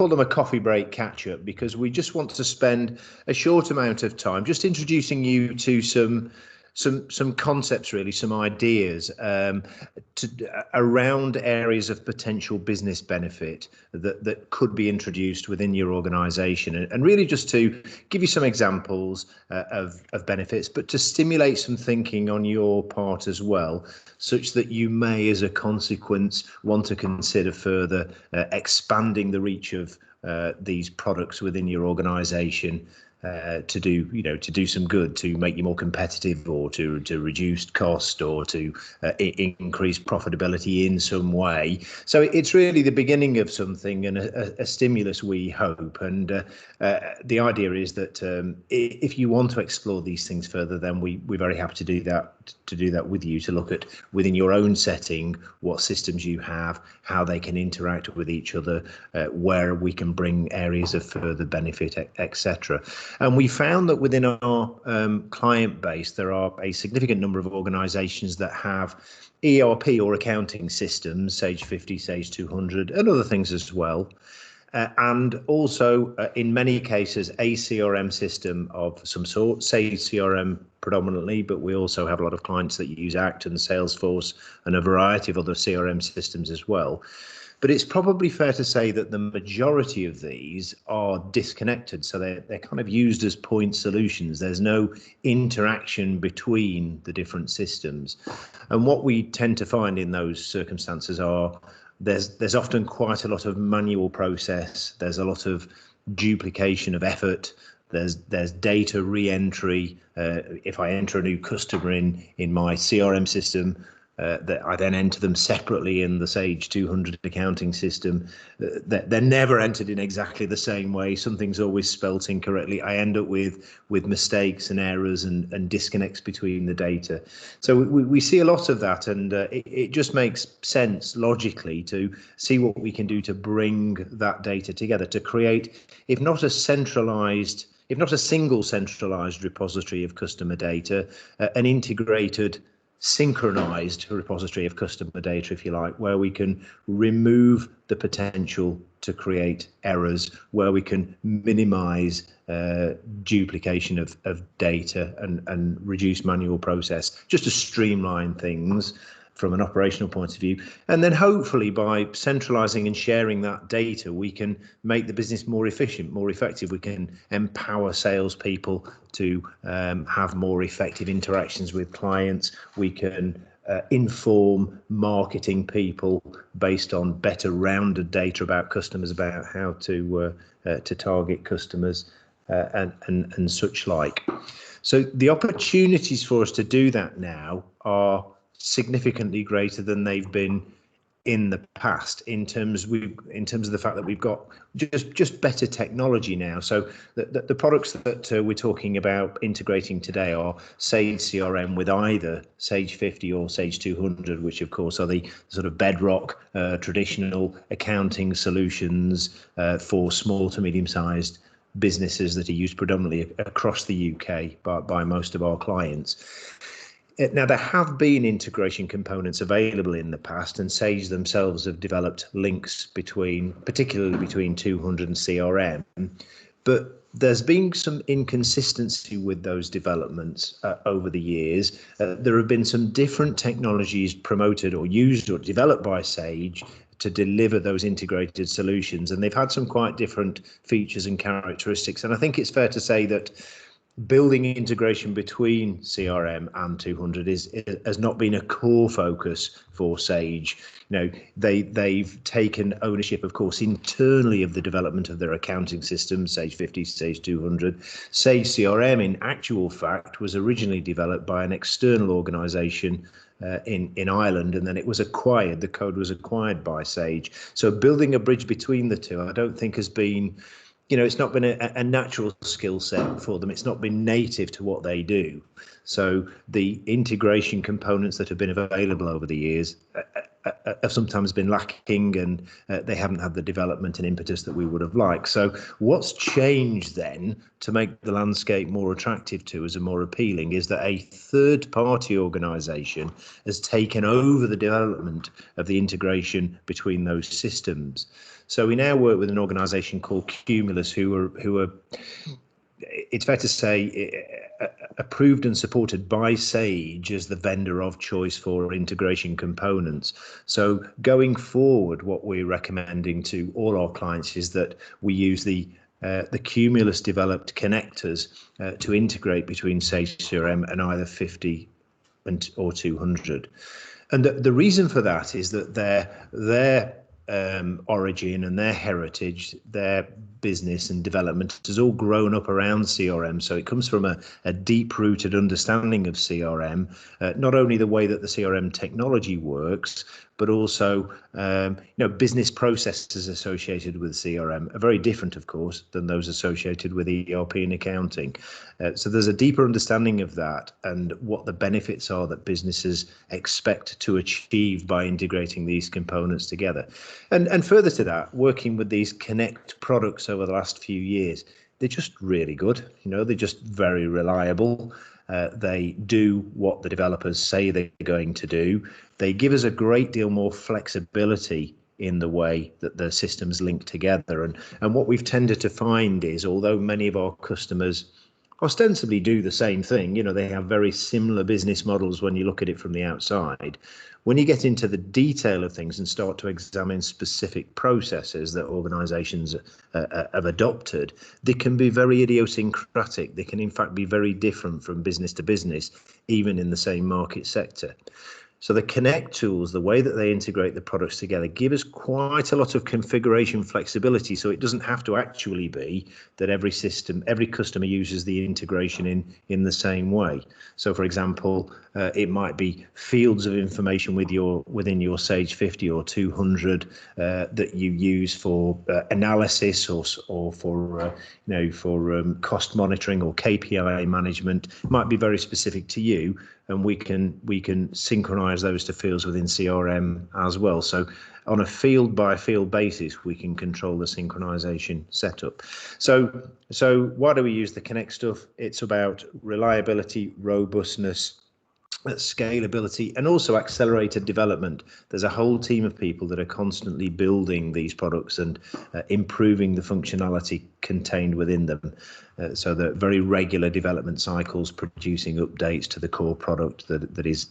call them a coffee break catch up, because we just want to spend a short amount of time just introducing you to some concepts, really, some ideas around areas of potential business benefit that could be introduced within your organisation, and really just to give you some examples of benefits, but to stimulate some thinking on your part as well, such that you may, as a consequence, want to consider further expanding the reach of these products within your organisation. To do some good, to make you more competitive, or to reduce cost, or to increase profitability in some way. So it's really the beginning of something, and a stimulus, we hope. And the idea is that if you want to explore these things further, then we're very happy to do that with you, to look at within your own setting what systems you have, how they can interact with each other, where we can bring areas of further benefit, etc. And we found that within our client base, there are a significant number of organisations that have ERP or accounting systems, Sage 50, Sage 200, and other things as well. And also, in many cases, a CRM system of some sort, Sage CRM predominantly, but we also have a lot of clients that use Acton, Salesforce, and a variety of other CRM systems as well. But it's probably fair to say that the majority of these are disconnected. So they're kind of used as point solutions. There's no interaction between the different systems. And what we tend to find in those circumstances are there's often quite a lot of manual process. There's a lot of duplication of effort. There's data re-entry. If I enter a new customer in my CRM system, that I then enter them separately in the Sage 200 accounting system. They're never entered in exactly the same way. Something's always spelt incorrectly. I end up with mistakes and errors and disconnects between the data. So we see a lot of that, and it just makes sense logically to see what we can do to bring that data together, to create, if not a single centralized repository of customer data, an integrated, synchronized repository of customer data, if you like, where we can remove the potential to create errors, where we can minimize duplication of data and reduce manual process, just to streamline things from an operational point of view. And then hopefully by centralizing and sharing that data, we can make the business more efficient, more effective. We can empower salespeople to have more effective interactions with clients. We can inform marketing people based on better rounded data about customers, about how to target customers and such like. So the opportunities for us to do that now are significantly greater than they've been in the past, in terms of the fact that we've got just better technology now. So the products that we're talking about integrating today are Sage CRM with either Sage 50 or Sage 200, which of course are the sort of bedrock traditional accounting solutions for small to medium-sized businesses that are used predominantly across the UK by most of our clients. Now, there have been integration components available in the past, and Sage themselves have developed links particularly between 200 and CRM, but there's been some inconsistency with those developments over the years. There have been some different technologies promoted or used or developed by Sage to deliver those integrated solutions, and they've had some quite different features and characteristics. And I think it's fair to say that building integration between CRM and 200 has not been a core focus for Sage. They've taken ownership, of course, internally of the development of their accounting systems, Sage 50, Sage 200. Sage CRM, in actual fact, was originally developed by an external organisation in Ireland, and then it was acquired. The code was acquired by Sage. So building a bridge between the two, I don't think has been, it's not been a natural skill set for them. It's not been native to what they do. So the integration components that have been available over the years have sometimes been lacking, and they haven't had the development and impetus that we would have liked. So what's changed then to make the landscape more attractive to us and more appealing is that a third-party organisation has taken over the development of the integration between those systems. So we now work with an organisation called Cumulus, who are, it's fair to say, approved and supported by Sage as the vendor of choice for integration components. So going forward, what we're recommending to all our clients is that we use the Cumulus developed connectors to integrate between Sage CRM and either 50 or 200. And the reason for that is that their origin and their heritage, their business and development has all grown up around CRM. So it comes from a deep-rooted understanding of CRM, not only the way that the CRM technology works, but also business processes associated with CRM are very different, of course, than those associated with ERP and accounting. So there's a deeper understanding of that and what the benefits are that businesses expect to achieve by integrating these components together. And further to that, working with these Connect products over the last few years, they're just really good. They're just very reliable. They do what the developers say they're going to do. They give us a great deal more flexibility in the way that the systems link together. And what we've tended to find is, although many of our customers ostensibly do the same thing, they have very similar business models when you look at it from the outside. When you get into the detail of things and start to examine specific processes that organisations have adopted, they can be very idiosyncratic. They can in fact be very different from business to business, even in the same market sector. So the Connect tools, the way that they integrate the products together, give us quite a lot of configuration flexibility. So it doesn't have to actually be that every customer uses the integration in the same way. So, for example, it might be fields of information within your Sage 50 or 200 that you use for analysis or for cost monitoring or KPI management. It might be very specific to you, and we can synchronize those to fields within CRM as well. So on a field by field basis, we can control the synchronization setup. So why do we use the Connect stuff? It's about reliability, robustness, scalability, and also accelerated development. There's a whole team of people that are constantly building these products and improving the functionality contained within them. So the very regular development cycles, producing updates to the core product that is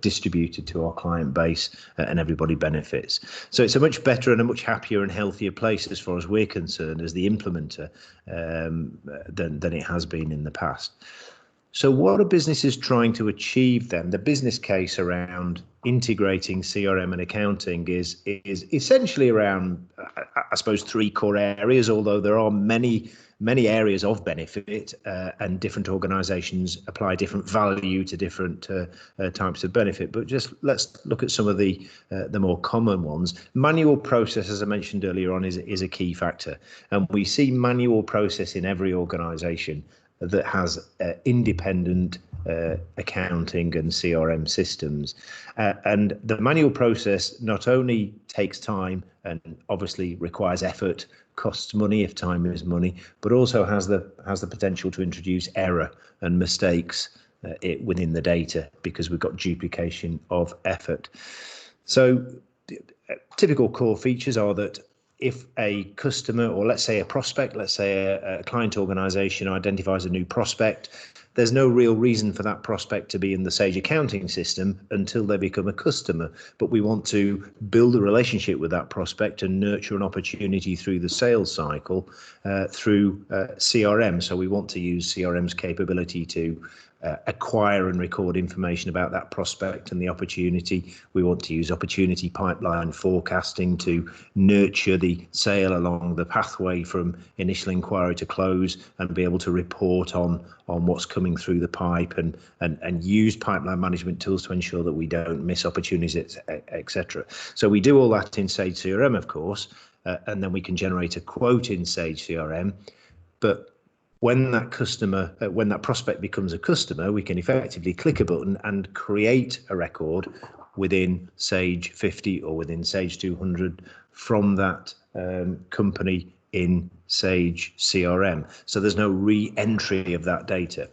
distributed to our client base, and everybody benefits. So it's a much better and a much happier and healthier place as far as we're concerned as the implementer than it has been in the past. So what are businesses trying to achieve then? The business case around integrating CRM and accounting is essentially around, I suppose, three core areas, although there are many areas of benefit, and different organizations apply different value to different types of benefit. But just let's look at some of the more common ones. Manual process, as I mentioned earlier on, is a key factor. And we see manual process in every organization that has independent accounting and CRM systems. And the manual process not only takes time and obviously requires effort, costs money if time is money, but also has the potential to introduce error and mistakes within the data because we've got duplication of effort. So typical core features are that if a customer, or let's say a prospect, let's say a client organization identifies a new prospect, there's no real reason for that prospect to be in the Sage accounting system until they become a customer. But we want to build a relationship with that prospect and nurture an opportunity through the sales cycle through CRM. So we want to use CRM's capability to acquire and record information about that prospect and the opportunity. We want to use opportunity pipeline forecasting to nurture the sale along the pathway from initial inquiry to close and be able to report on what's coming through the pipe and use pipeline management tools to ensure that we don't miss opportunities, etc. So we do all that in Sage CRM, of course, and then we can generate a quote in Sage CRM. But when that prospect becomes a customer, we can effectively click a button and create a record within Sage 50 or within Sage 200 from that company in Sage CRM. So there's no re-entry of that data.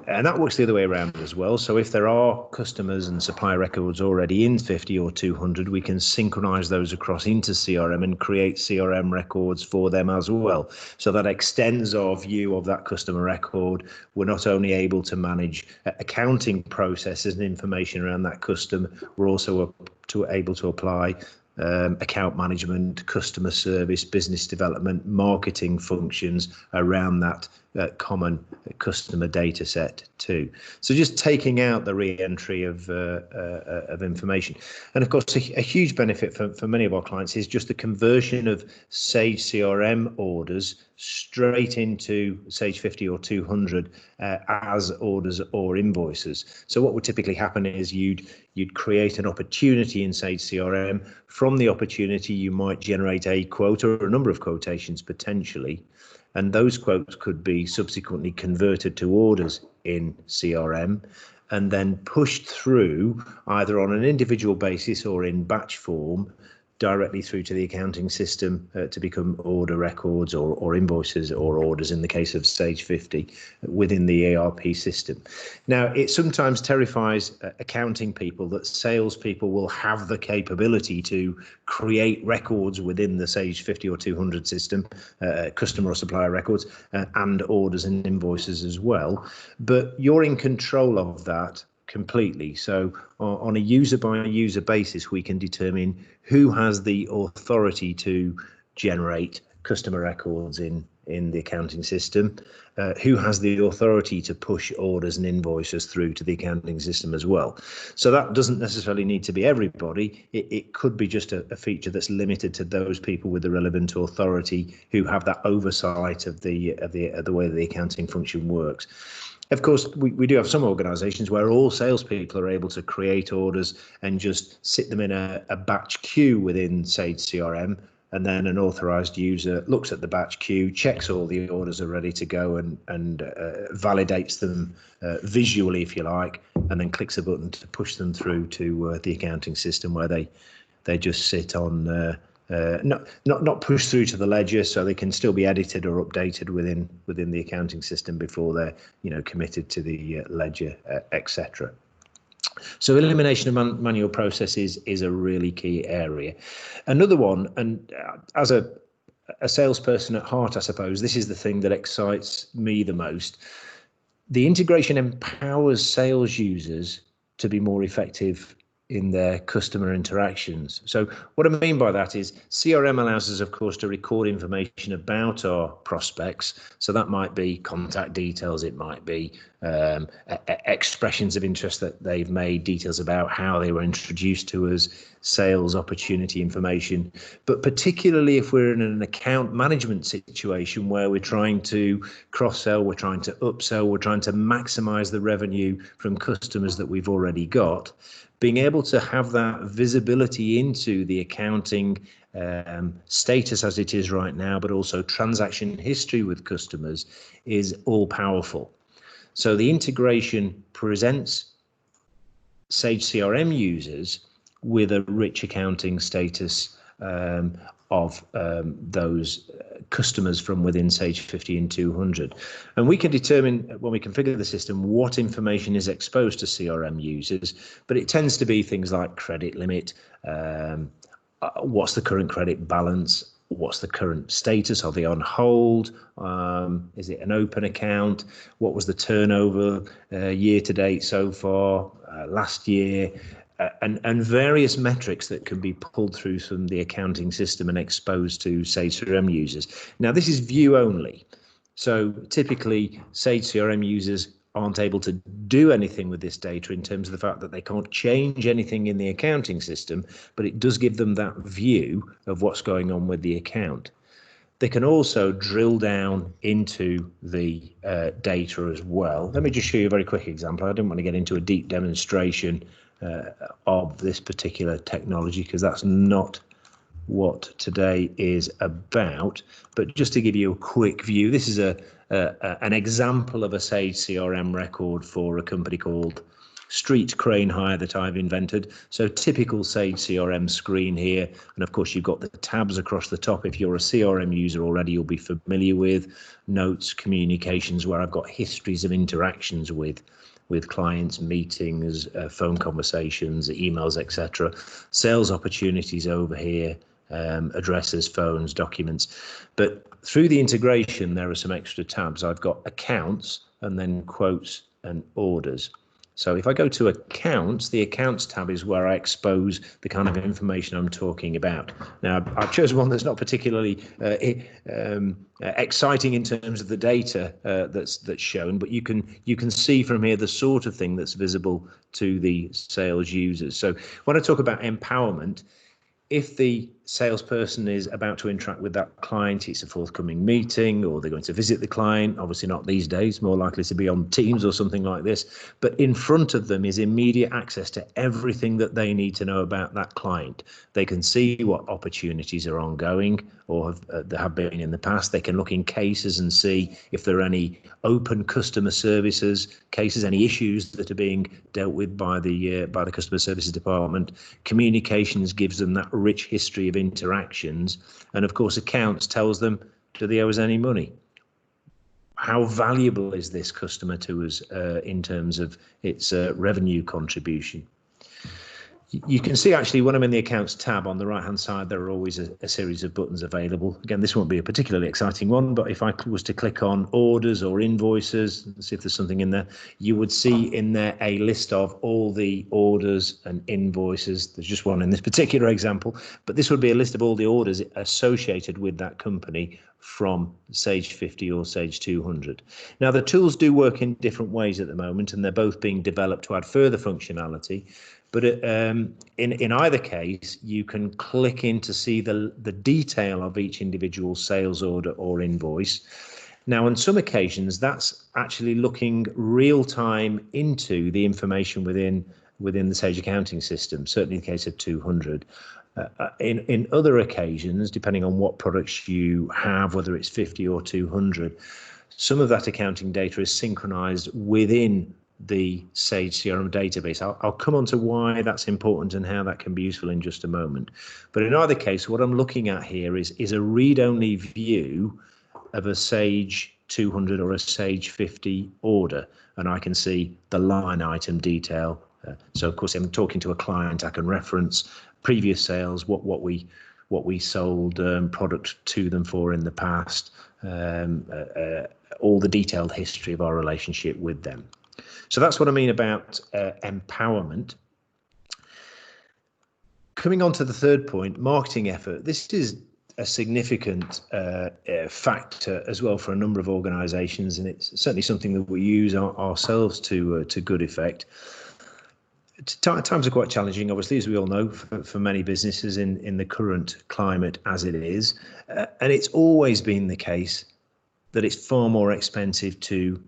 And that works the other way around as well. So if there are customers and supplier records already in 50 or 200, we can synchronize those across into CRM and create CRM records for them as well. So that extends our view of that customer record. We're not only able to manage accounting processes and information around that customer, we're also able to apply account management, customer service, business development, marketing functions around that common customer data set too. So just taking out the re-entry of information. And of course, a huge benefit for many of our clients is just the conversion of Sage CRM orders straight into Sage 50 or 200 as orders or invoices. So what would typically happen is you'd create an opportunity in Sage CRM. From the opportunity, you might generate a quote or a number of quotations potentially, and those quotes could be subsequently converted to orders in CRM and then pushed through either on an individual basis or in batch form directly through to the accounting system to become order records or invoices or orders in the case of Sage 50 within the ERP system. Now, it sometimes terrifies accounting people that salespeople will have the capability to create records within the Sage 50 or 200 system, customer or supplier records, and orders and invoices as well. But you're in control of that completely. So on a user by user basis, we can determine who has the authority to generate customer records in the accounting system, who has the authority to push orders and invoices through to the accounting system as well. So that doesn't necessarily need to be everybody. It could be just a feature that's limited to those people with the relevant authority who have that oversight of the way the accounting function works. Of course, we do have some organisations where all salespeople are able to create orders and just sit them in a batch queue within Sage CRM, and then an authorised user looks at the batch queue, checks all the orders are ready to go, and validates them visually, if you like, and then clicks a button to push them through to the accounting system where they just sit on. Not pushed through to the ledger, so they can still be edited or updated within the accounting system before they're committed to the ledger, etc. So elimination of manual processes is a really key area. Another one, and as a salesperson at heart, I suppose this is the thing that excites me the most. The integration empowers sales users to be more effective in their customer interactions. So what I mean by that is CRM allows us, of course, to record information about our prospects. So that might be contact details, it might be expressions of interest that they've made, details about how they were introduced to us, sales opportunity information. But particularly if we're in an account management situation where we're trying to cross-sell, we're trying to upsell, we're trying to maximize the revenue from customers that we've already got, being able to have that visibility into the accounting status as it is right now, but also transaction history with customers is all powerful. So the integration presents Sage CRM users with a rich accounting status of those customers from within Sage 50 and 200. And we can determine when we configure the system what information is exposed to CRM users, but it tends to be things like credit limit, what's the current credit balance, what's the current status, are they on hold, is it an open account, what was the turnover year to date so far, last year, and various metrics that can be pulled through from the accounting system and exposed to Sage CRM users. Now, this is view only. So typically, Sage CRM users aren't able to do anything with this data in terms of the fact that they can't change anything in the accounting system, but it does give them that view of what's going on with the account. They can also drill down into the data as well. Let me just show you a very quick example. I don't want to get into a deep demonstration of this particular technology because that's not what today is about. But just to give you a quick view, this is an example of a Sage CRM record for a company called street crane hire that I've invented. So typical Sage CRM screen here. And of course, you've got the tabs across the top. If you're a CRM user already, you'll be familiar with notes, communications, where I've got histories of interactions with clients, meetings, phone conversations, emails, etc. Sales opportunities over here, addresses, phones, documents. But through the integration, there are some extra tabs. I've got accounts and then quotes and orders. So if I go to accounts, the accounts tab is where I expose the kind of information I'm talking about. Now, I've chosen one that's not particularly exciting in terms of the data that's shown, but you can see from here the sort of thing that's visible to the sales users. So when I talk about empowerment, if the salesperson is about to interact with that client, it's a forthcoming meeting, or they're going to visit the client, obviously not these days, more likely to be on Teams or something like this, but in front of them is immediate access to everything that they need to know about that client. They can see what opportunities are ongoing or have been in the past. They can look in cases and see if there are any open customer services cases, any issues that are being dealt with by the customer services department. Communications gives them that rich history of interactions, and of course accounts tells them, do they owe us any money? How valuable is this customer to us in terms of its revenue contribution? You can see actually when I'm in the accounts tab on the right hand side, there are always a series of buttons available. Again, this won't be a particularly exciting one, but if I was to click on orders or invoices, see if there's something in there, you would see in there a list of all the orders and invoices. There's just one in this particular example, but this would be a list of all the orders associated with that company from Sage 50 or Sage 200. Now, the tools do work in different ways at the moment, and they're both being developed to add further functionality. But in either case, you can click in to see the detail of each individual sales order or invoice. Now, on some occasions, that's actually looking real time into the information within the Sage accounting system, certainly in the case of 200. In other occasions, depending on what products you have, whether it's 50 or 200, some of that accounting data is synchronized within the Sage CRM database. I'll come on to why that's important and how that can be useful in just a moment. But in either case, what I'm looking at here is a read-only view of a Sage 200 or a Sage 50 order, and I can see the line item detail. So of course, I'm talking to a client, I can reference previous sales, what we sold product to them for in the past, all the detailed history of our relationship with them. So that's what I mean about empowerment. Coming on to the third point, marketing effort. This is a significant factor as well for a number of organisations, and it's certainly something that we use ourselves to good effect. Times are quite challenging, obviously, as we all know, for many businesses in the current climate as it is. And it's always been the case that it's far more expensive to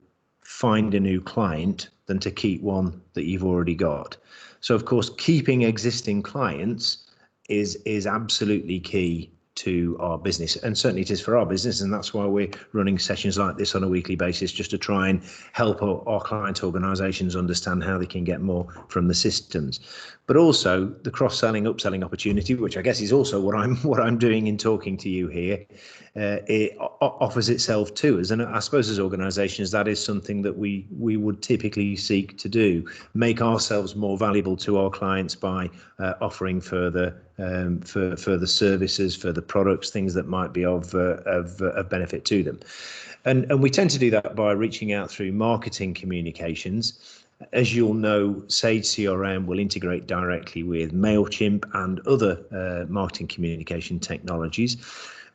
find a new client than to keep one that you've already got. So, of course, keeping existing clients is absolutely key to our business, and certainly it is for our business, and that's why we're running sessions like this on a weekly basis, just to try and help our client organizations understand how they can get more from the systems. But also the cross-selling, upselling opportunity, which I guess is also what I'm doing in talking to you here, it offers itself to us. And I suppose as organizations, that is something that we would typically seek to do, make ourselves more valuable to our clients by offering further services, further products, things that might be of benefit to them. And we tend to do that by reaching out through marketing communications. As you'll know, Sage CRM will integrate directly with MailChimp and other marketing communication technologies.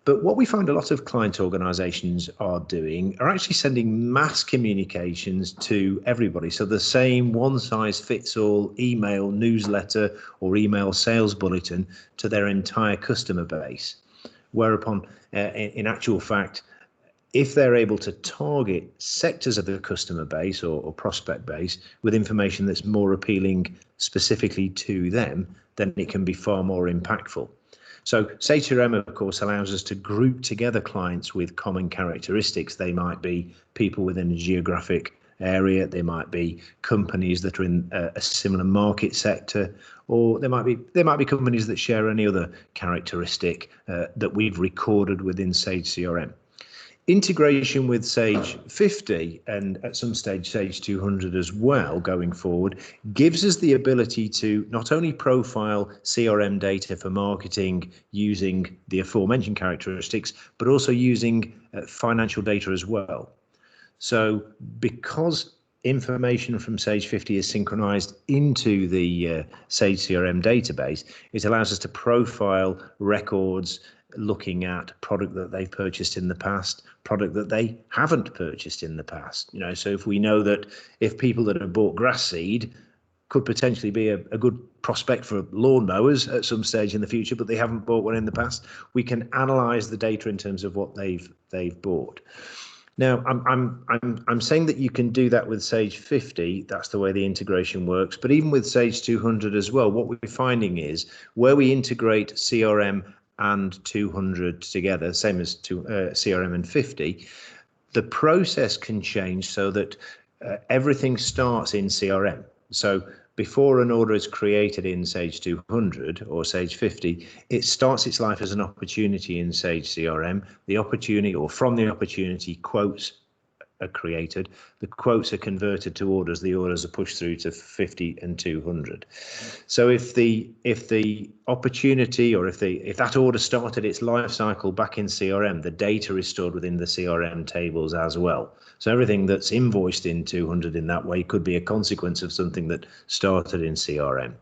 But what we find a lot of client organizations are doing are actually sending mass communications to everybody. So the same one-size-fits-all email newsletter or email sales bulletin to their entire customer base. Whereupon, in actual fact, if they're able to target sectors of the customer base or prospect base with information that's more appealing specifically to them, then it can be far more impactful. So Sage CRM, of course, allows us to group together clients with common characteristics. They might be people within a geographic area. They might be companies that are in a similar market sector, or they might be companies that share any other characteristic that we've recorded within Sage CRM. Integration with Sage 50 and at some stage Sage 200 as well going forward gives us the ability to not only profile CRM data for marketing using the aforementioned characteristics, but also using financial data as well. So because information from Sage 50 is synchronized into the Sage CRM database, it allows us to profile records looking at product that they've purchased in the past, product that they haven't purchased in the past. So if we know that if people that have bought grass seed could potentially be a good prospect for lawnmowers at some stage in the future, but they haven't bought one in the past, we can analyze the data in terms of what they've bought. Now, I'm saying that you can do that with Sage 50. That's the way the integration works. But even with Sage 200 as well, what we're finding is where we integrate CRM and 200 together, same as CRM and 50, the process can change so that everything starts in CRM. So before an order is created in Sage 200 or Sage 50, it starts its life as an opportunity in Sage CRM. The opportunity, or from the opportunity, quotes are created. The quotes are converted to orders. The orders are pushed through to 50 and 200. So if the opportunity, or if that order started its life cycle back in CRM, the data is stored within the CRM tables as well. So everything that's invoiced in 200 in that way could be a consequence of something that started in CRM.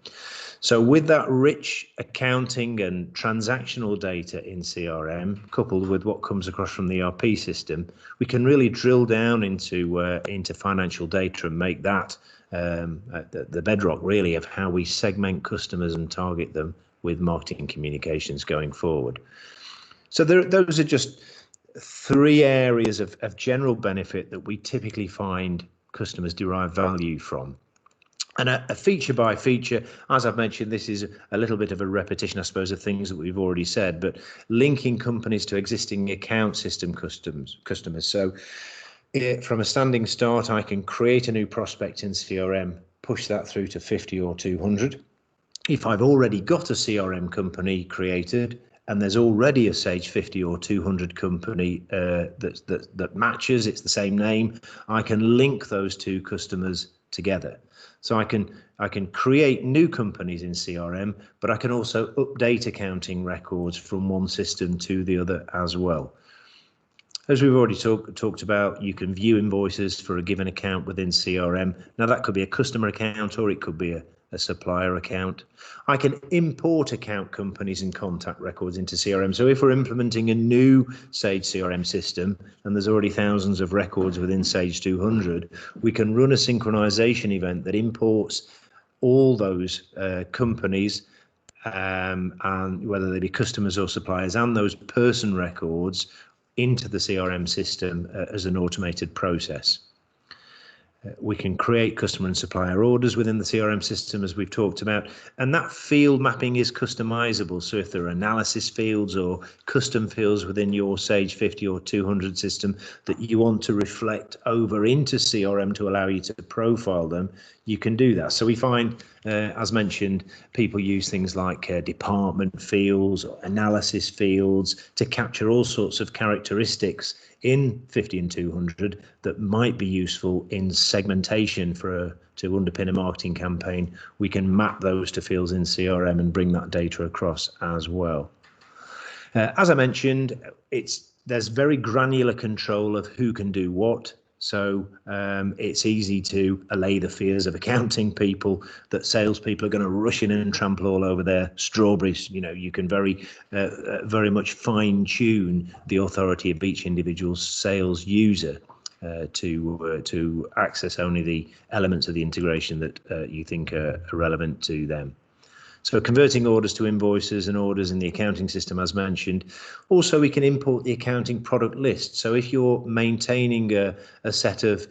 So with that rich accounting and transactional data in CRM, coupled with what comes across from the ERP system, we can really drill down into financial data and make that the bedrock really of how we segment customers and target them with marketing communications going forward. So those are just three areas of general benefit that we typically find customers derive value from. And a feature by feature, as I've mentioned, this is a little bit of a repetition, I suppose, of things that we've already said, but linking companies to existing account system customers. So from a standing start, I can create a new prospect in CRM, push that through to 50 or 200. If I've already got a CRM company created, and there's already a Sage 50 or 200 company that matches, it's the same name, I can link those two customers together. So I can create new companies in CRM, but I can also update accounting records from one system to the other as well. As we've already talked about, you can view invoices for a given account within CRM. Now that could be a customer account, or it could be a supplier account. I can import account companies and contact records into CRM. So if we're implementing a new Sage CRM system and there's already thousands of records within Sage 200, we can run a synchronization event that imports all those companies, and whether they be customers or suppliers, and those person records into the CRM system as an automated process. We can create customer and supplier orders within the CRM system, as we've talked about, and that field mapping is customizable. So if there are analysis fields or custom fields within your Sage 50 or 200 system that you want to reflect over into CRM to allow you to profile them, you can do that. So we find, as mentioned, people use things like department fields or analysis fields to capture all sorts of characteristics in 50 and 200 that might be useful in segmentation to underpin a marketing campaign. We can map those to fields in CRM and bring that data across as well. As I mentioned, there's very granular control of who can do what. So it's easy to allay the fears of accounting people that salespeople are going to rush in and trample all over their strawberries. You can very much fine tune the authority of each individual sales user to access only the elements of the integration that you think are relevant to them. So converting orders to invoices and orders in the accounting system, as mentioned. Also, we can import the accounting product list. So if you're maintaining a set of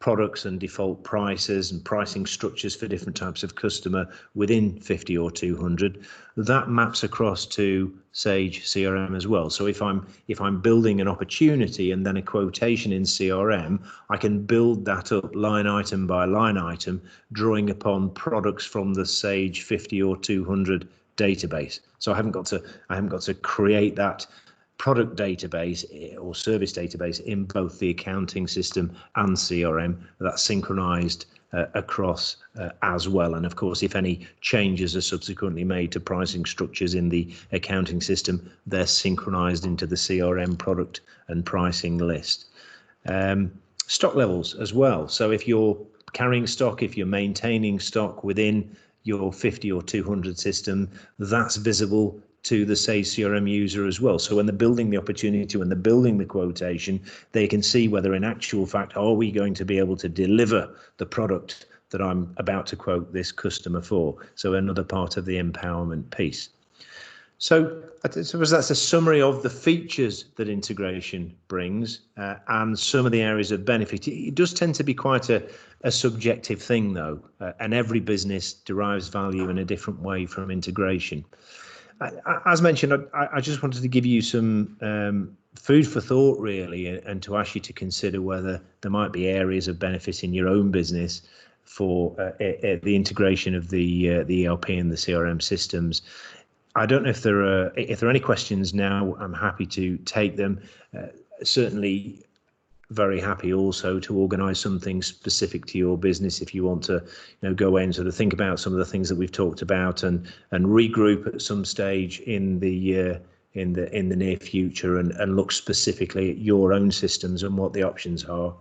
products and default prices and pricing structures for different types of customer within 50 or 200, that maps across to Sage CRM as well. So if I'm building an opportunity and then a quotation in CRM, I can build that up line item by line item, drawing upon products from the Sage 50 or 200 database. So I haven't got to create that product database or service database in both the accounting system and CRM. That's synchronized across as well. And of course, if any changes are subsequently made to pricing structures in the accounting system, they're synchronized into the CRM product and pricing list. Stock levels as well. So if you're carrying stock, if you're maintaining stock within your 50 or 200 system, that's visible to the Sage CRM user as well. So when they're building the opportunity, when they're building the quotation, they can see whether in actual fact, are we going to be able to deliver the product that I'm about to quote this customer for? So another part of the empowerment piece. So I suppose that's a summary of the features that integration brings and some of the areas of benefit. It does tend to be quite a subjective thing though, and every business derives value in a different way from integration. As mentioned, I just wanted to give you some food for thought, really, and to ask you to consider whether there might be areas of benefit in your own business for the integration of the ERP and the CRM systems. I don't know if there are any questions now. I'm happy to take them. Certainly very happy also to organise something specific to your business if you want to go away and sort of think about some of the things that we've talked about and regroup at some stage in the near future and look specifically at your own systems and what the options are.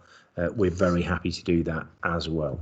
We're very happy to do that as well.